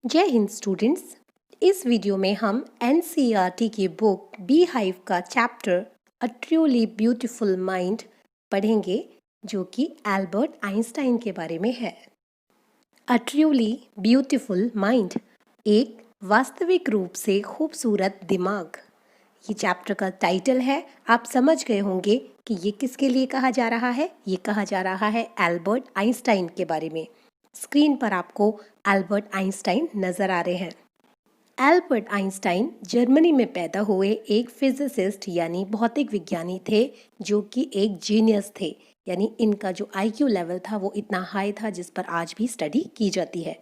जय हिंद स्टूडेंट्स। इस वीडियो में हम एनसीईआरटी की बुक बी हाइव का chapter a truly beautiful mind पढ़ेंगे, जो कि एल्बर्ट आइंस्टाइन के बारे में है। अ ट्रूली ब्यूटीफुल माइंड, एक वास्तविक रूप से खूबसूरत दिमाग, ये चैप्टर का टाइटल है। आप समझ गए होंगे कि ये किसके लिए कहा जा रहा है। ये कहा जा रहा है एल्बर्ट आइंस्टाइन के बारे में। स्क्रीन पर आपको एल्बर्ट आइंस्टाइन नजर आ रहे हैं। एल्बर्ट आइंस्टाइन जर्मनी में पैदा हुए एक फिजिसिस्ट यानी भौतिक विज्ञानी थे, जो कि एक जीनियस थे। यानी इनका जो आईक्यू लेवल था वो इतना हाई था जिस पर आज भी स्टडी की जाती है।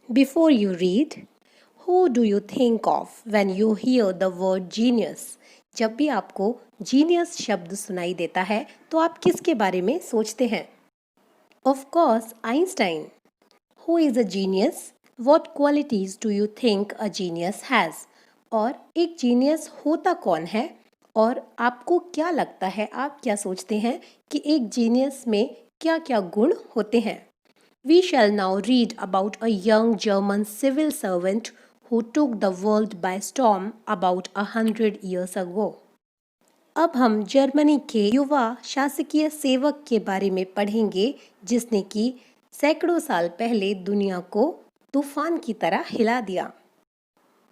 Before you read, Who do you think of when you hear the word genius? जब भी आपको जीनियस शब्द सुनाई देता है तो आप किसके बारे में सोचते हैं? Of course, Einstein. Who is a genius? What qualities do you think a genius has? और एक जीनियस होता कौन है और आपको क्या लगता है, आप क्या सोचते हैं कि एक जीनियस में क्या क्या गुण होते हैं? We shall now read about a young German civil servant who took the world by storm about 100 years ago. अब हम जर्मनी के युवा शासकीय सेवक के बारे में पढ़ेंगे, जिसने कि सैकड़ों साल पहले दुनिया को तूफान की तरह हिला दिया।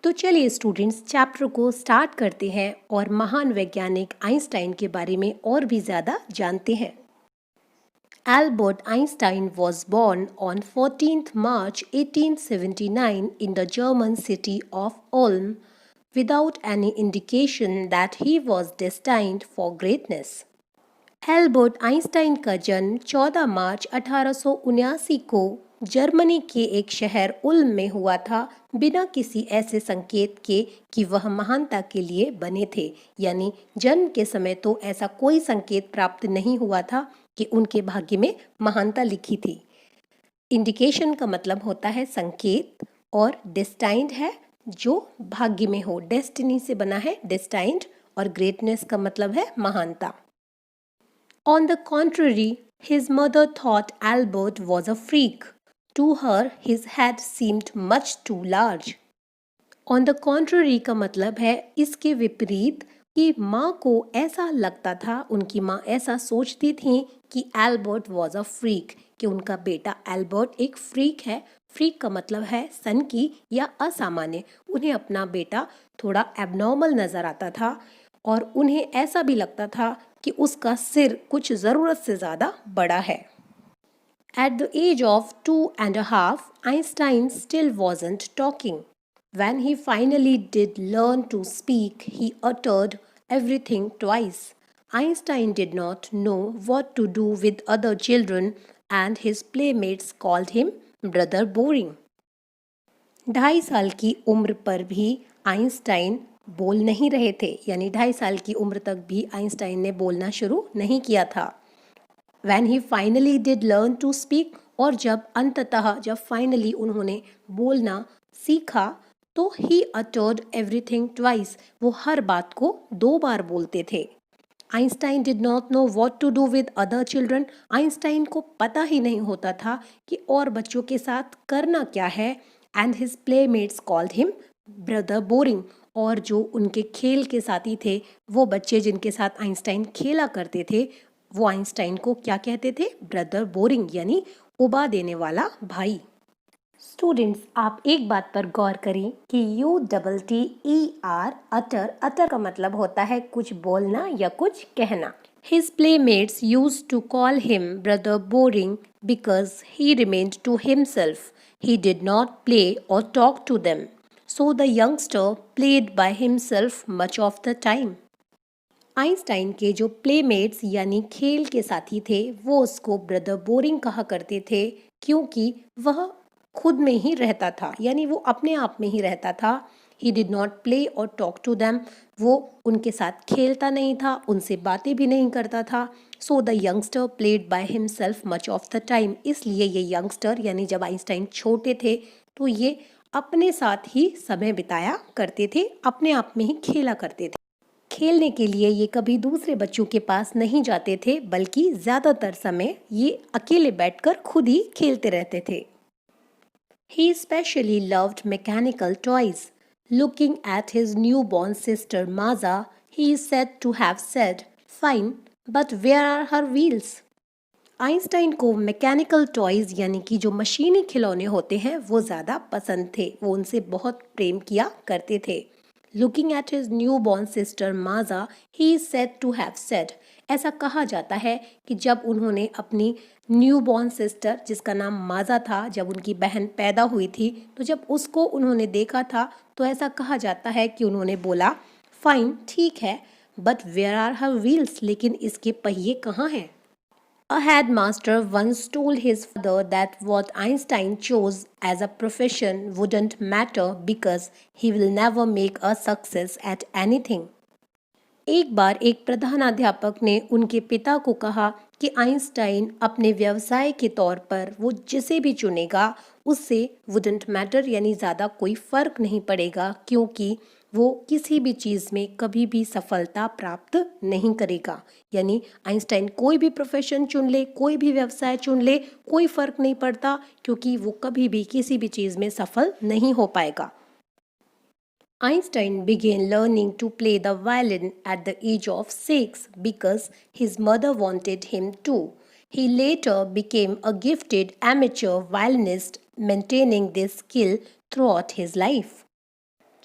तो चलिए स्टूडेंट्स, चैप्टर को स्टार्ट करते हैं और महान वैज्ञानिक आइंस्टाइन के बारे में और भी ज़्यादा जानते हैं। Albert Einstein was born on 14th March 1879 in the German city of Ulm, without any indication that he was destined for greatness. Albert Einstein का जन्म 14 मार्च 1879 को जर्मनी के एक शहर उल्म में हुआ था, बिना किसी ऐसे संकेत के कि वह महानता के लिए बने थे। यानी जन्म के समय तो ऐसा कोई संकेत प्राप्त नहीं हुआ था कि उनके भाग्य में महानता लिखी थी। इंडिकेशन का मतलब होता है संकेत, और डेस्टाइंड है जो भाग्य में हो, डेस्टिनी से बना है डेस्टाइंड, और ग्रेटनेस का मतलब है महानता। On the contrary, his mother thought Albert was a freak. To her, his head seemed much too large. On the contrary का मतलब है इसके विपरीत, कि माँ को ऐसा लगता था, उनकी माँ ऐसा सोचती थी कि एल्बर्ट वॉज अ फ्रीक, कि उनका बेटा एल्बर्ट एक फ्रीक है। फ्रीक का मतलब है सनकी या असामान्य। उन्हें अपना बेटा थोड़ा एबनॉर्मल नज़र आता था और उन्हें ऐसा भी लगता था कि उसका सिर कुछ ज़रूरत से ज़्यादा बड़ा है। At the age of 2.5, Einstein still wasn't talking. When he finally did learn to speak, he uttered everything twice. Einstein did not know what to do with other children, and his playmates called him Brother Boring. 2.5 साल की उम्र पर भी Einstein बोल नहीं रहे थे। यानी 2.5 साल की उम्र तक भी आइंस्टाइन ने बोलना शुरू नहीं किया था। When he finally did learn to speak, और जब अंततः जब फाइनली उन्होंने बोलना सीखा, तो he uttered everything twice, वो हर बात को 2 बार बोलते थे। Einstein did not know what to do with other children. Einstein को पता ही नहीं होता था कि और बच्चों के साथ करना क्या है। And his playmates called him brother boring. और जो उनके खेल के साथी थे, वो बच्चे जिनके साथ आइंस्टाइन खेला करते थे, वो आइंस्टाइन को क्या कहते थे? ब्रदर बोरिंग, यानी उबा देने वाला भाई। स्टूडेंट्स, आप एक बात पर गौर करें कि UTTER, अटर, अटर का मतलब होता है कुछ बोलना या कुछ कहना। His playmates used to call him brother boring because he remained to himself. He did not play or talk to them. So the youngster played by himself much of the time. Einstein के जो playmates यानी खेल के साथी थे, वो उसको brother boring कहा करते थे, क्योंकि वह खुद में ही रहता था, यानी वो अपने आप में ही रहता था। ही डिड नॉट प्ले और टॉक टू दैम, वो उनके साथ खेलता नहीं था, उनसे बातें भी नहीं करता था। So the youngster played by himself much of the time, इसलिए ये यंगस्टर यानी जब आइंस्टाइन छोटे थे तो ये अपने साथ ही समय बिताया करते थे, अपने आप में ही खेला करते थे। खेलने के लिए ये कभी दूसरे बच्चों के पास नहीं जाते थे, बल्कि ज़्यादातर समय ये अकेले बैठकर खुद ही खेलते रहते थे। He especially loved mechanical toys. Looking at his newborn sister Maza, he is said to have said, "Fine, but where are her wheels?" Einstein को मैकेनिकल टॉयज़ यानी कि जो मशीनी खिलौने होते हैं वो ज़्यादा पसंद थे, वो उनसे बहुत प्रेम किया करते थे। Looking at his newborn sister Maja, he is said to have said, ऐसा कहा जाता है कि जब उन्होंने अपनी न्यू बॉर्न सिस्टर जिसका नाम माजा था, जब उनकी बहन पैदा हुई थी, तो जब उसको उन्होंने देखा था तो ऐसा कहा जाता है कि उन्होंने बोला, फाइन, ठीक है, but where are her wheels, लेकिन इसके पहिए कहाँ हैं? A headmaster once told his father that what Einstein chose as a profession wouldn't matter because he will never make a success at anything. एक बार एक प्रधानाध्यापक ने उनके पिता को कहा कि आइंस्टाइन अपने व्यवसाय के तौर पर वो जिसे भी चुनेगा उससे वुडंट मैटर यानी ज़्यादा कोई फ़र्क नहीं पड़ेगा, क्योंकि वो किसी भी चीज़ में कभी भी सफलता प्राप्त नहीं करेगा। यानी आइंस्टाइन कोई भी प्रोफेशन चुन ले, कोई भी व्यवसाय चुन ले, कोई फ़र्क नहीं पड़ता, क्योंकि वो कभी भी किसी भी चीज़ में सफल नहीं हो पाएगा। Einstein began learning to play the violin at the age of 6 because his mother wanted him to. He later became a gifted amateur violinist, maintaining this skill throughout his life.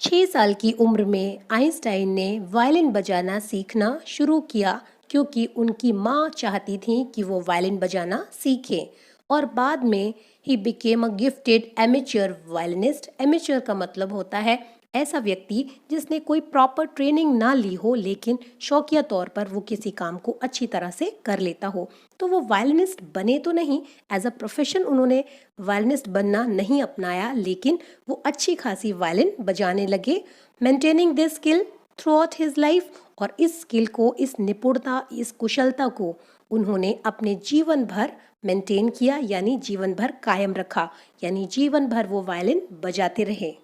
6 साल की उम्र में आइंस्टाइन ने violin बजाना सीखना शुरू किया क्योंकि उनकी माँ चाहती थी कि वो वायलिन बजाना सीखे, और बाद में he became a gifted amateur violinist. Amateur का मतलब होता है ऐसा व्यक्ति जिसने कोई प्रॉपर ट्रेनिंग ना ली हो लेकिन शौकिया तौर पर वो किसी काम को अच्छी तरह से कर लेता हो। तो वो वायलिनिस्ट बने तो नहीं, एज अ प्रोफेशन उन्होंने वायलिनिस्ट बनना नहीं अपनाया, लेकिन वो अच्छी खासी वायलिन बजाने लगे, maintaining this skill through out his life. और इस स्किल को, इस निपुणता, इस कुशलता को उन्होंने अपने जीवन भर मेंटेन किया, यानी जीवन भर कायम रखा, यानी जीवन भर वो वायलिन बजाते रहे।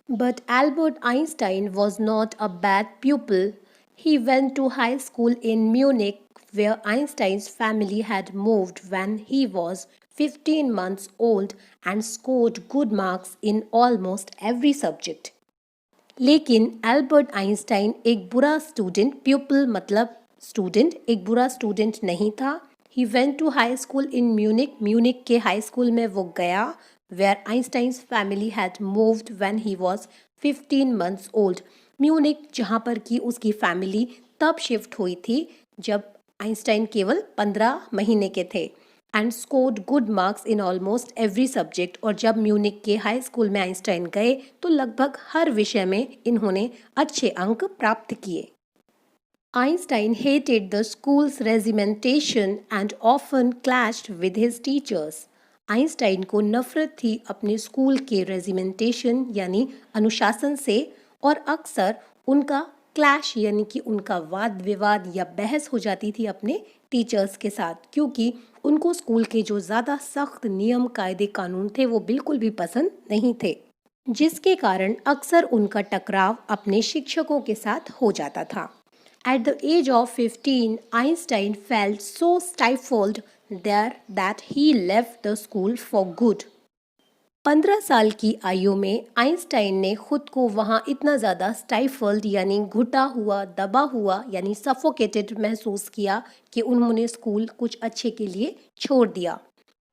But Albert Einstein was not a bad pupil. He went to high school in Munich, where Einstein's family had moved when he was 15 months old, and scored good marks in almost every subject. लेकिन Albert Einstein एक बुरा student, प्यूपिल मतलब student, एक बुरा student नहीं था। He went to high school in Munich, Munich के high school में वो गया, where Einstein's family had moved when he was 15 months old. Munich जहाँ पर कि उसकी फैमिली तब शिफ्ट हुई थी जब आइंस्टाइन केवल 15 महीने के थे, and scored good marks in almost every subject. और जब म्यूनिक के हाई स्कूल में आइंस्टाइन गए तो लगभग हर विषय में इन्होंने अच्छे अंक प्राप्त किए। Einstein hated the school's regimentation and often clashed with his teachers. Einstein को नफरत थी अपने स्कूल के रेजिमेंटेशन यानी अनुशासन से, और अक्सर उनका क्लैश यानी कि उनका वाद विवाद या बहस हो जाती थी अपने टीचर्स के साथ, क्योंकि उनको स्कूल के जो ज़्यादा सख्त नियम कायदे कानून थे वो बिल्कुल भी पसंद नहीं थे, जिसके कारण अक्सर उनका टकराव अपने शिक्षकों के साथ हो जाता था। At the age of 15, Einstein felt so stifled there that he left the school for good. 15 साल की आयु में आइंस्टाइन ने खुद को वहाँ इतना ज़्यादा स्टाइफल्ड यानी घुटा हुआ, दबा हुआ यानी सफोकेटेड महसूस किया कि उन्होंने स्कूल कुछ अच्छे के लिए छोड़ दिया।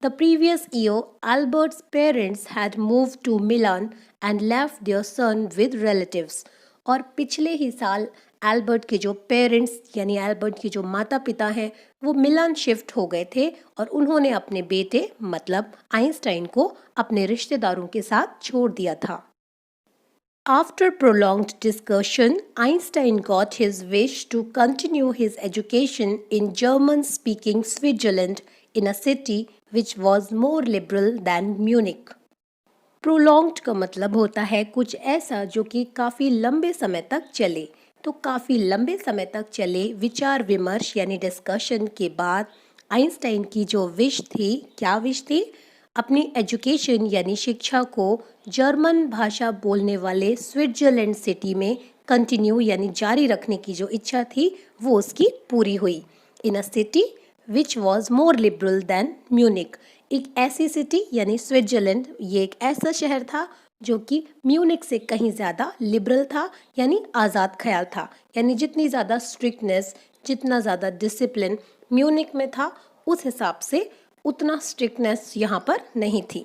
The previous year, Albert's parents had moved to Milan and left their son with relatives. और पिछले ही साल एल्बर्ट के जो पेरेंट्स यानी एल्बर्ट के जो माता पिता हैं वो मिलान शिफ्ट हो गए थे, और उन्होंने अपने बेटे मतलब आइंस्टाइन को अपने रिश्तेदारों के साथ छोड़ दिया था। After prolonged discussion, Einstein got his wish to continue his education in German-speaking Switzerland in a city which was more liberal than Munich. Prolonged का मतलब होता है कुछ ऐसा जो कि काफ़ी लंबे समय तक चले। तो काफ़ी लंबे समय तक चले विचार विमर्श यानी डिस्कशन के बाद आइंस्टाइन की जो विश थी, क्या विश थी? अपनी एजुकेशन यानी शिक्षा को जर्मन भाषा बोलने वाले स्विट्जरलैंड सिटी में कंटिन्यू यानी जारी रखने की जो इच्छा थी वो उसकी पूरी हुई। In a city which was more liberal than Munich, एक ऐसी सिटी यानी स्विट्जरलैंड, ये एक ऐसा शहर था जो कि म्यूनिक से कहीं ज़्यादा लिबरल था, यानी आज़ाद ख्याल था। यानी जितनी ज़्यादा स्ट्रिक्टनेस, जितना ज़्यादा डिसिप्लिन म्यूनिक में था, उस हिसाब से उतना स्ट्रिक्टनेस यहाँ पर नहीं थी।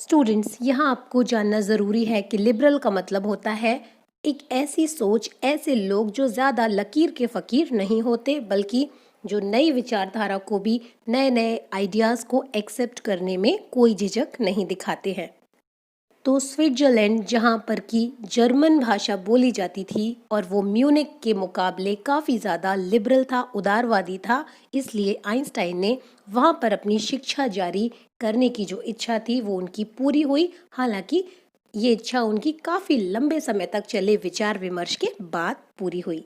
स्टूडेंट्स, यहाँ आपको जानना ज़रूरी है कि लिबरल का मतलब होता है एक ऐसी सोच, ऐसे लोग जो ज़्यादा लकीर के फ़कीर नहीं होते, बल्कि जो नई विचारधारा को भी, नए नए आइडियाज़ को एक्सेप्ट करने में कोई झिझक नहीं दिखाते हैं। तो स्विट्ज़रलैंड, जहाँ पर कि जर्मन भाषा बोली जाती थी और वो म्यूनिक के मुकाबले काफ़ी ज़्यादा लिबरल था, उदारवादी था, इसलिए आइंस्टाइन ने वहाँ पर अपनी शिक्षा जारी करने की जो इच्छा थी वो उनकी पूरी हुई। हालांकि ये इच्छा उनकी काफ़ी लंबे समय तक चले विचार विमर्श के बाद पूरी हुई।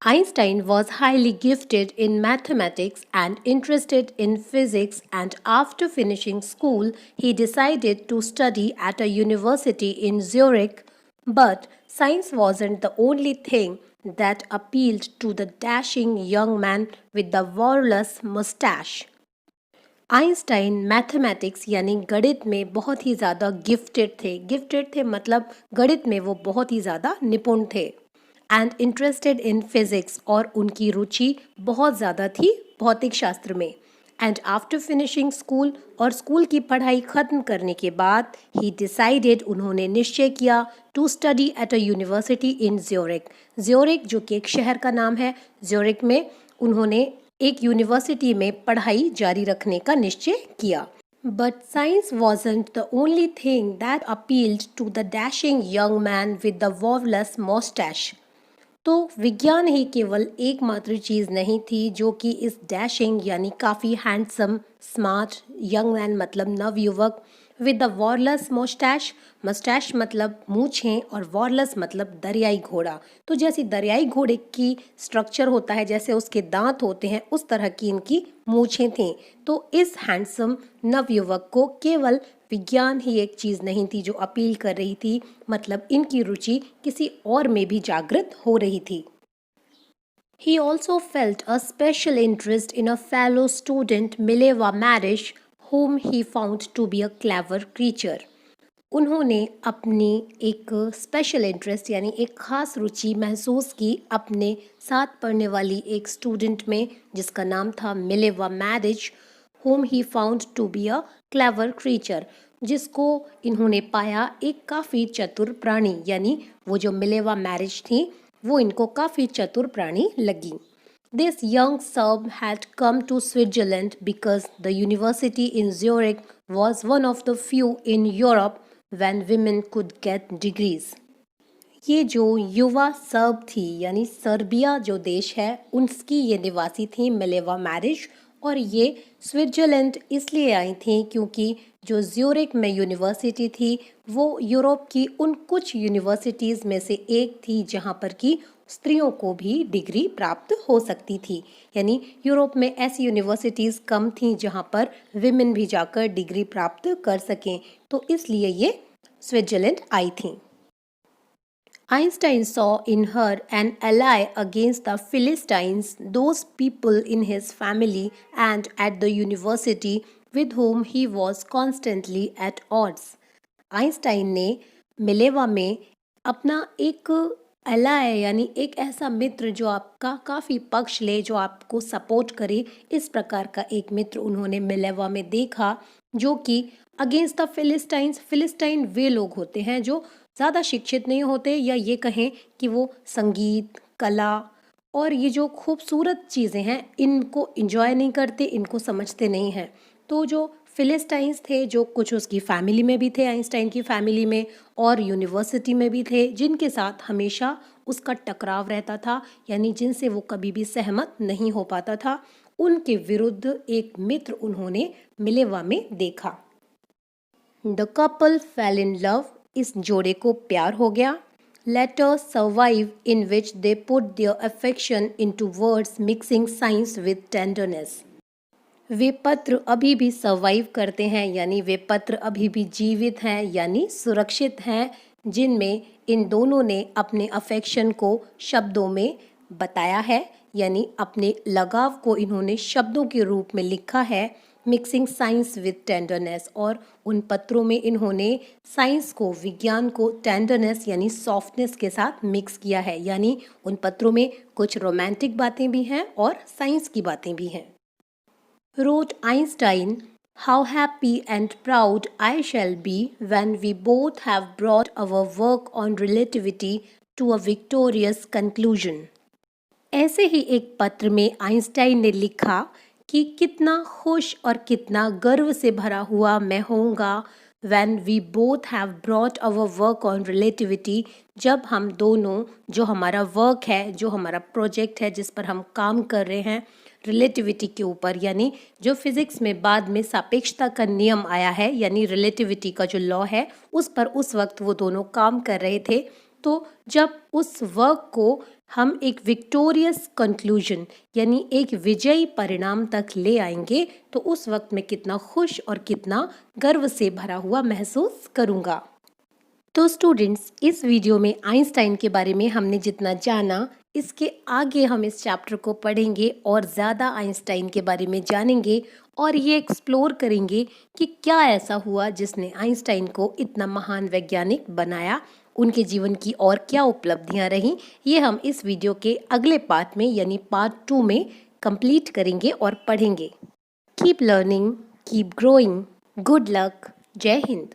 Einstein was highly gifted in mathematics and interested in physics, and after finishing school, he decided to study at a university in Zurich. But science wasn't the only thing that appealed to the dashing young man with the warless mustache. Einstein mathematics यानी गणित में बहुत ही ज़्यादा gifted थे मतलब गणित में वो बहुत ही ज़्यादा निपुण थे। एंड इंटरेस्टेड इन फिजिक्स, और उनकी रुचि बहुत ज़्यादा थी भौतिक शास्त्र में। एंड आफ्टर फिनिशिंग स्कूल, और स्कूल की पढ़ाई ख़त्म करने के बाद ही डिसाइडेड, उन्होंने निश्चय किया, to study at a university in Zurich जो कि एक शहर का नाम है। ज्योरिक में उन्होंने एक यूनिवर्सिटी में पढ़ाई जारी रखने का निश्चय किया। But science wasn't the only thing that appealed to the dashing young man with the warless mustache. तो विज्ञान ही केवल एकमात्र चीज़ नहीं थी जो कि इस डैशिंग यानी काफ़ी हैंडसम, स्मार्ट यंग मैन मतलब नवयुवक, विद द वॉरलेस मस्टैश मतलब मूछें, और वॉरलेस मतलब दरियाई घोड़ा। तो जैसी दरियाई घोड़े की स्ट्रक्चर होता है, जैसे उसके दांत होते हैं, उस तरह की इनकी मूछें थीं। तो इस हैंडसम नवयुवक को केवल विज्ञान ही एक चीज़ नहीं थी जो अपील कर रही थी, मतलब इनकी रुचि किसी और में भी जागृत हो रही थी। He also felt a special interest in a fellow student, Mileva Marish, whom he found to be a clever creature. उन्होंने अपनी एक स्पेशल इंटरेस्ट यानी एक ख़ास रुचि महसूस की अपने साथ पढ़ने वाली एक स्टूडेंट में, जिसका नाम था Mileva marriage, whom he found to be a clever creature, जिसको इन्होंने पाया एक काफ़ी चतुर प्राणी, यानी वो जो मिलेवा मैरिज थी वो इनको काफ़ी चतुर प्राणी लगी। This young Serb had come to Switzerland because the university in Zurich was one of the few in Europe when women could get degrees. ये जो युवा सर्ब थी यानी सर्बिया जो देश है उसकी ये निवासी थी मिलेवा मैरिज, और ये स्विट्ज़रलैंड इसलिए आई थी क्योंकि जो ज्यूरिक में यूनिवर्सिटी थी वो यूरोप की उन कुछ यूनिवर्सिटीज़ में से एक थी जहाँ पर कि स्त्रियों को भी डिग्री प्राप्त हो सकती थी। यानी यूरोप में ऐसी यूनिवर्सिटीज़ कम थीं जहाँ पर विमेन भी जाकर डिग्री प्राप्त कर सकें, तो इसलिए ये स्विट्ज़रलैंड आई थीं। Einstein saw in her an ally against the Philistines, those people in his family and at the university with whom he was constantly at odds. Einstein ने मिलेवा में अपना एक एलाय यानी एक ऐसा मित्र जो आपका काफ़ी पक्ष ले, जो आपको सपोर्ट करे, इस प्रकार का एक मित्र उन्होंने मिलेवा में देखा जो कि अगेंस्ट द फिलिस्टाइन वे लोग होते हैं जो ज़्यादा शिक्षित नहीं होते, या ये कहें कि वो संगीत, कला और ये जो खूबसूरत चीज़ें हैं इनको इंजॉय नहीं करते, इनको समझते नहीं हैं। तो जो फिलिस्टाइंस थे, जो कुछ उसकी फैमिली में भी थे, आइंस्टाइन की फैमिली में और यूनिवर्सिटी में भी थे, जिनके साथ हमेशा उसका टकराव रहता था, यानी जिनसे वो कभी भी सहमत नहीं हो पाता था, उनके विरुद्ध एक मित्र उन्होंने मिलेवा में देखा। The couple fell in love, इस जोड़े को प्यार हो गया। Letters survive in which they put their affection into words mixing science with tenderness. वे पत्र अभी भी सर्वाइव करते हैं, यानी वे पत्र अभी भी जीवित हैं यानी सुरक्षित हैं, जिनमें इन दोनों ने अपने अफेक्शन को शब्दों में बताया है, यानी अपने लगाव को इन्होंने शब्दों के रूप में लिखा है, मिक्सिंग साइंस विद टेंडरनेस, और उन पत्रों में इन्होंने साइंस को, विज्ञान को टेंडरनेस यानी सॉफ्टनेस के साथ मिक्स किया है। यानी उन पत्रों में कुछ रोमांटिक बातें भी हैं और साइंस की बातें भी हैं। Wrote Einstein, "How happy and proud I shall be when we both have brought our work on relativity to a victorious conclusion." ऐसे ही एक पत्र में आइंस्टाइन ने लिखा कि कितना खुश और कितना गर्व से भरा हुआ मैं होऊंगा when we both have brought our work on relativity, जब हम दोनों, जो हमारा वर्क है, जो हमारा प्रोजेक्ट है, जिस पर हम काम कर रहे हैं, रिलेटिविटी के ऊपर, यानी जो फिजिक्स में बाद में सापेक्षता का नियम आया है, यानी रिलेटिविटी का जो लॉ है, उस पर उस वक्त वो दोनों काम कर रहे थे। तो जब उस वर्क को हम एक विक्टोरियस कंक्लूजन यानी एक विजयी परिणाम तक ले आएंगे, तो उस वक्त मैं कितना खुश और कितना गर्व से भरा हुआ महसूस करूंगा। तो स्टूडेंट्स, इस वीडियो में आइंस्टाइन के बारे में हमने जितना जाना, इसके आगे हम इस चैप्टर को पढ़ेंगे और ज़्यादा आइंस्टाइन के बारे में जानेंगे और ये एक्सप्लोर करेंगे कि क्या ऐसा हुआ जिसने आइंस्टाइन को इतना महान वैज्ञानिक बनाया, उनके जीवन की और क्या उपलब्धियां रहीं। ये हम इस वीडियो के अगले पार्ट में यानी पार्ट 2 में कंप्लीट करेंगे और पढ़ेंगे। Keep learning, keep growing, good luck, जय हिंद।